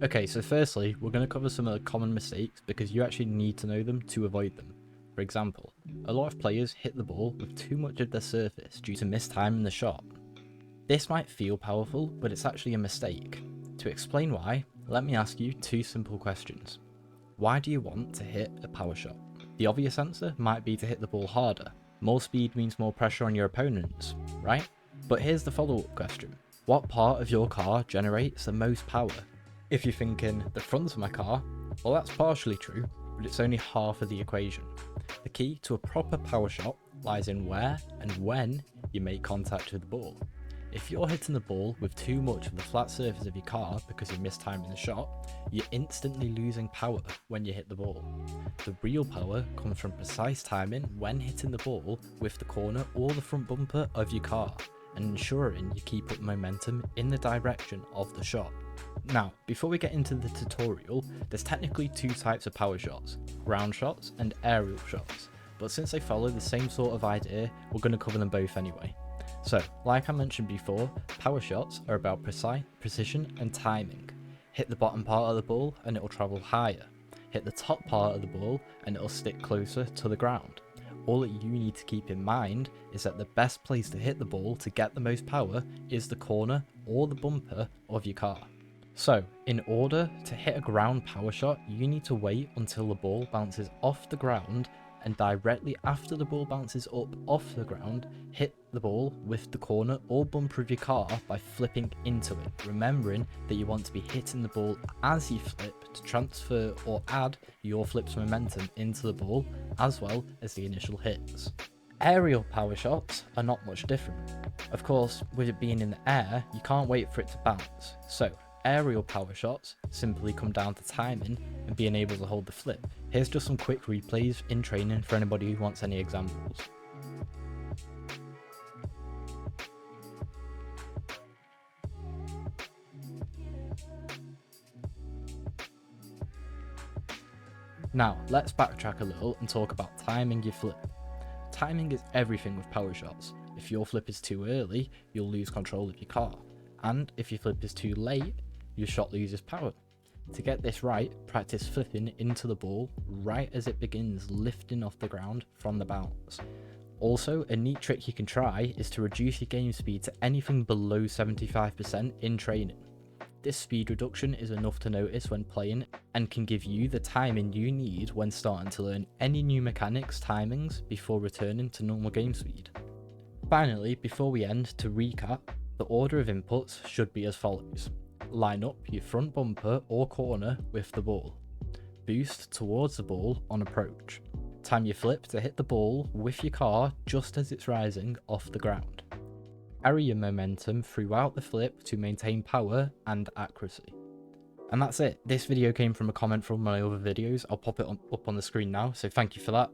Okay, so firstly, we're going to cover some of the common mistakes because you actually need to know them to avoid them. For example, a lot of players hit the ball with too much of their surface due to mistiming the shot. This might feel powerful, but it's actually a mistake. To explain why, let me ask you two simple questions. Why do you want to hit a power shot? The obvious answer might be to hit the ball harder. More speed means more pressure on your opponents, right? But here's the follow-up question. What part of your car generates the most power? If you're thinking, the front of my car, well, that's partially true, but it's only half of the equation. The key to a proper power shot lies in where and when you make contact with the ball. If you're hitting the ball with too much of the flat surface of your car because you're mistiming the shot, you're instantly losing power when you hit the ball. The real power comes from precise timing when hitting the ball with the corner or the front bumper of your car, and ensuring you keep up momentum in the direction of the shot. Now, before we get into the tutorial, there's technically two types of power shots, ground shots and aerial shots, but since they follow the same sort of idea, we're going to cover them both anyway. So, like I mentioned before, power shots are about precision and timing. Hit the bottom part of the ball and it will travel higher. Hit the top part of the ball and it will stick closer to the ground. All that you need to keep in mind is that the best place to hit the ball to get the most power is the corner or the bumper of your car. So, in order to hit a ground power shot, you need to wait until the ball bounces off the ground, and directly after the ball bounces up off the ground, hit the ball with the corner or bumper of your car by flipping into it, remembering that you want to be hitting the ball as you flip to transfer or add your flip's momentum into the ball, as well as the initial hits. Aerial power shots are not much different. Of course, with it being in the air, you can't wait for it to bounce, so aerial power shots simply come down to timing and being able to hold the flip. Here's just some quick replays in training for anybody who wants any examples. Now, let's backtrack a little and talk about timing your flip. Timing is everything with power shots. If your flip is too early, you'll lose control of your car. And if your flip is too late, your shot loses power. To get this right, practice flipping into the ball right as it begins lifting off the ground from the bounce. Also, a neat trick you can try is to reduce your game speed to anything below 75% in training. This speed reduction is enough to notice when playing and can give you the timing you need when starting to learn any new mechanics timings before returning to normal game speed. Finally, before we end, to recap, the order of inputs should be as follows. Line up your front bumper or corner with the ball. Boost towards the ball on approach. Time your flip to hit the ball with your car just as it's rising off the ground. Carry your momentum throughout the flip to maintain power and accuracy. And that's it. This video came from a comment from my other videos. I'll pop it up on the screen now, so thank you for that.